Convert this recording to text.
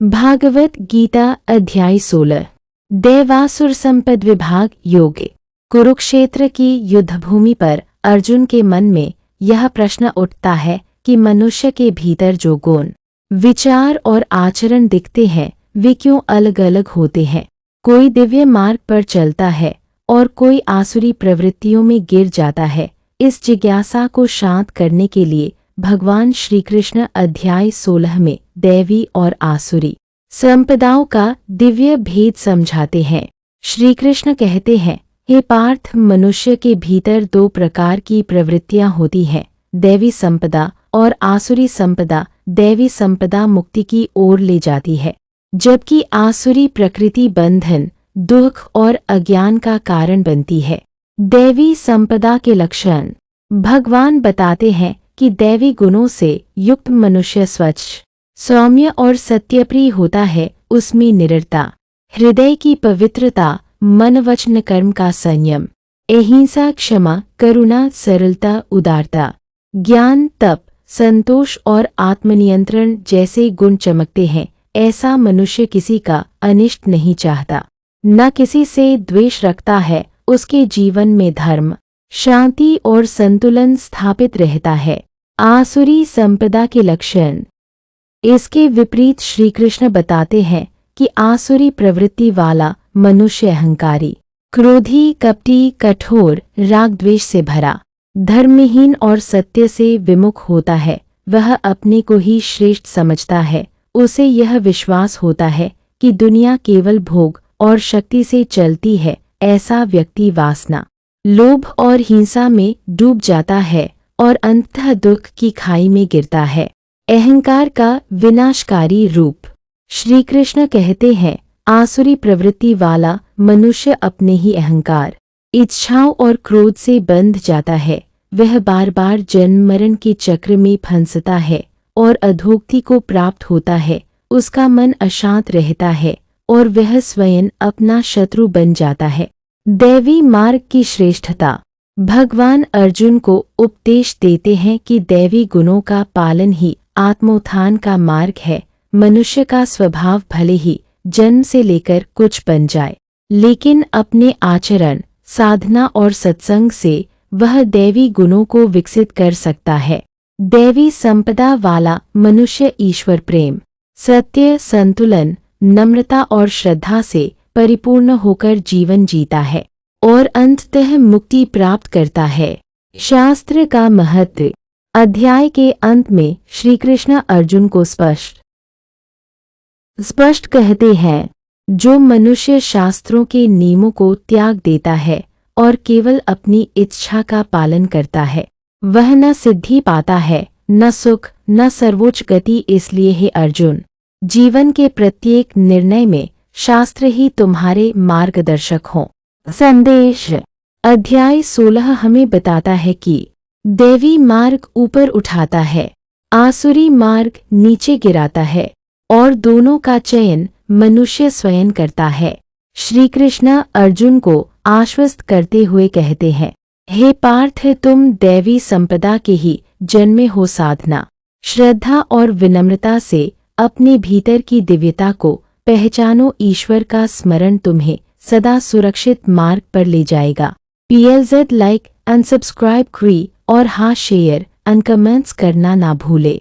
भागवत गीता अध्याय 16 देवासुर संपद विभाग योग। कुरुक्षेत्र की युद्धभूमि पर अर्जुन के मन में यह प्रश्न उठता है कि मनुष्य के भीतर जो गुण, विचार और आचरण दिखते हैं वे क्यों अलग अलग होते हैं। कोई दिव्य मार्ग पर चलता है और कोई आसुरी प्रवृत्तियों में गिर जाता है। इस जिज्ञासा को शांत करने के लिए भगवान श्री कृष्ण अध्याय 16 में दैवी और आसुरी संपदाओं का दिव्य भेद समझाते हैं। श्री कृष्ण कहते हैं, हे पार्थ, मनुष्य के भीतर दो प्रकार की प्रवृत्तियां होती हैं, दैवी संपदा और आसुरी संपदा। दैवी संपदा मुक्ति की ओर ले जाती है, जबकि आसुरी प्रकृति बंधन, दुख और अज्ञान का कारण बनती है। दैवी संपदा के लक्षण भगवान बताते हैं कि दैवी गुणों से युक्त मनुष्य स्वच्छ, सौम्य और सत्यप्रिय होता है। उसमें निडरता, हृदय की पवित्रता, मन वचन कर्म का संयम, अहिंसा, क्षमा, करुणा, सरलता, उदारता, ज्ञान, तप, संतोष और आत्मनियंत्रण जैसे गुण चमकते हैं। ऐसा मनुष्य किसी का अनिष्ट नहीं चाहता, न किसी से द्वेष रखता है। उसके जीवन में धर्म, शांति और संतुलन स्थापित रहता है। आसुरी संपदा के लक्षण इसके विपरीत श्री कृष्ण बताते हैं कि आसुरी प्रवृत्ति वाला मनुष्य अहंकारी, क्रोधी, कपटी, कठोर, राग द्वेष से भरा, धर्महीन और सत्य से विमुख होता है। वह अपने को ही श्रेष्ठ समझता है। उसे यह विश्वास होता है कि दुनिया केवल भोग और शक्ति से चलती है। ऐसा व्यक्ति वासना, लोभ और हिंसा में डूब जाता है और अंततः दुख की खाई में गिरता है। अहंकार का विनाशकारी रूप श्री कृष्ण कहते हैं, आसुरी प्रवृत्ति वाला मनुष्य अपने ही अहंकार, इच्छाओं और क्रोध से बंध जाता है। वह बार बार जन्म मरण के चक्र में फंसता है और अधोगति को प्राप्त होता है। उसका मन अशांत रहता है और वह स्वयं अपना शत्रु बन जाता है। दैवी मार्ग की श्रेष्ठता भगवान अर्जुन को उपदेश देते हैं कि दैवी गुणों का पालन ही आत्मोत्थान का मार्ग है। मनुष्य का स्वभाव भले ही जन्म से लेकर कुछ बन जाए, लेकिन अपने आचरण, साधना और सत्संग से वह दैवी गुणों को विकसित कर सकता है। दैवी संपदा वाला मनुष्य ईश्वर प्रेम, सत्य, संतुलन, नम्रता और श्रद्धा से परिपूर्ण होकर जीवन जीता है और अंततः मुक्ति प्राप्त करता है। शास्त्र का महत्व अध्याय के अंत में श्री कृष्ण अर्जुन को स्पष्ट कहते हैं, जो मनुष्य शास्त्रों के नियमों को त्याग देता है और केवल अपनी इच्छा का पालन करता है, वह न सिद्धि पाता है, न सुख, न सर्वोच्च गति। इसलिए हे अर्जुन, जीवन के प्रत्येक निर्णय में शास्त्र ही तुम्हारे मार्गदर्शक हों। संदेश अध्याय 16 हमें बताता है कि दैवी मार्ग ऊपर उठाता है, आसुरी मार्ग नीचे गिराता है और दोनों का चयन मनुष्य स्वयं करता है। श्री कृष्ण अर्जुन को आश्वस्त करते हुए कहते हैं, हे पार्थ, तुम दैवी संपदा के ही जन्मे हो। साधना, श्रद्धा और विनम्रता से अपने भीतर की दिव्यता को पहचानो। ईश्वर का स्मरण तुम्हें सदा सुरक्षित मार्ग पर ले जाएगा। PLZ लाइक एंड सब्सक्राइब करें और हाँ, शेयर एंड कमेंट्स करना ना भूले।